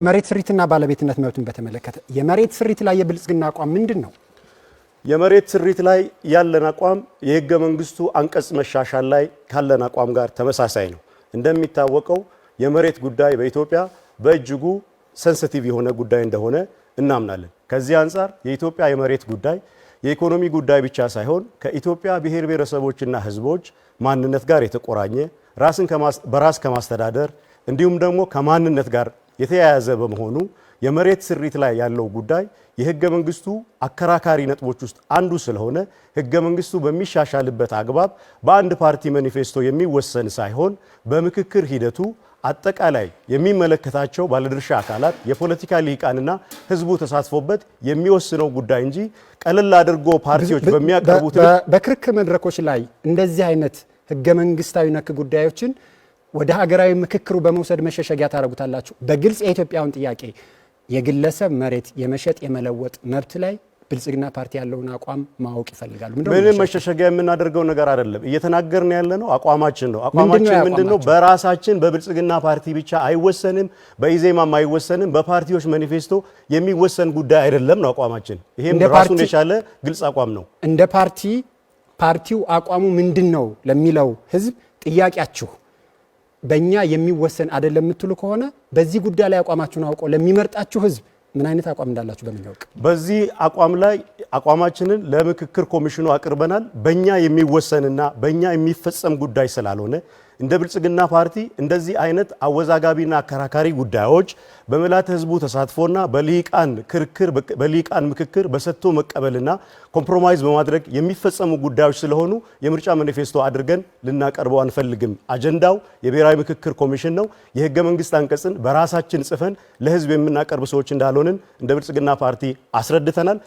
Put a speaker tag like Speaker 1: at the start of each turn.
Speaker 1: መሬት ስሪትና ባለቤትነት መብትን በተመለከተ የመሬት ስሪት ላይ የብልጽግና አቋም ምንድነው?
Speaker 2: የመሬት ስሪት ላይ ያለን አቋም የህገ መንግስቱ አንቀጽ መሻሻል ላይ ካለን አቋም ጋር ተመሳሳይ ነው። እንደሚታወቀው የመሬት ጉዳይ በኢትዮጵያ በእጅጉ ሴንሲቲቭ የሆነ ጉዳይ እንደሆነ እናምናለን። ከዚህ አንፃር የኢትዮጵያ የመሬት ጉዳይ የኢኮኖሚ ጉዳይ ብቻ ሳይሆን ከኢትዮጵያ ብሔር ብሔረሰቦችና ህዝቦች ማንነት ጋር የተቆራኘ ራስን በራስ ከማስተዳደር እንዲሁም ደግሞ ከማንነት ጋር የተያያዘ በመሆኑ የመሬት ስሪት ላይ ያለው ጉዳይ የህገ መንግስቱ አከራካሪ ነጥቦች ውስጥ አንዱ ስለሆነ ህገ መንግስቱ በሚሻሻልበት አግባብ በአንድ ፓርቲ ማኒፌስቶ የሚወሰን ሳይሆን በምክክር ሂደቱ አጠቃላይ የሚመለከታቸው ባለድርሻ አካላት የፖለቲካ ሊቃንና ህዝቡ ተሳትፎበት የሚወስነው ጉዳይ እንጂ ቀለል አድርጎ ፓርቲዎች በሚያቀርቡት
Speaker 1: በክርክር መድረኮች ላይ እንደዚህ አይነት ህገ መንግስታዊ ነክ ጉዳዮችን ወደ ሀገራዊ ምክክሩ በመውሰድ መሸሸጊያ ታረጉታላችሁ። በግልጽ የኢትዮጵያውን ጥያቄ የግለሰብ መሬት የመሸጥ የመለወጥ መብት ላይ ብልጽግና ፓርቲ ያለውን አቋም ማወቅ ይፈልጋሉ።
Speaker 2: ምንም መሸሸጊያ የምናደርገው ነገር አይደለም። እየተናገርን ያለነው አቋማችን ነው። አቋማችን ምንድነው? በራሳችን በብልጽግና ፓርቲ ብቻ አይወሰንም፣ በኢዜማም አይወሰንም፣ በፓርቲዎች ማኒፌስቶ የሚወሰን ጉዳይ አይደለም ነው አቋማችን። ይሄም ራሱን የቻለ ግልጽ አቋም ነው።
Speaker 1: እንደ ፓርቲው አቋሙ ምንድነው ለሚለው ህዝብ ጥያቄያችሁ በእኛ የሚወሰን አይደለም የምትሉ ከሆነ በዚህ ጉዳይ ላይ አቋማችሁን አውቆ ለሚመርጣችሁ ህዝብ ምን አይነት አቋም እንዳላችሁ በምን ያውቅ?
Speaker 2: በዚህ አቋም ላይ አቋማችንን ለምክክር ኮሚሽኑ አቅርበናል። በእኛ የሚወሰንና በእኛ የሚፈጸም ጉዳይ ስላልሆነ እንደ ብልጽግና ፓርቲ እንደዚህ አይነት አወዛጋቢና አከራካሪ ጉዳዮች በመላተ ህዝቡ ተሳትፎና በሊቃን ክርክር በሊቃን ምክክር በሰጥቶ መቀበልና ኮምፕሮማይዝ በማድረግ የሚፈጸሙ ጉዳዮች ስለሆኑ የምርጫ ማኒፌስቶ አድርገን ልናቀርበው አንፈልግም። አጀንዳው የብሔራዊ ምክክር ኮሚሽን ነው። የህገ መንግስት አንቀጽን በራሳችን ጽፈን ለህዝብ የምናቀርብ ሰዎች እንዳልሆንን እንደ ብልጽግና ፓርቲ አስረድተናል።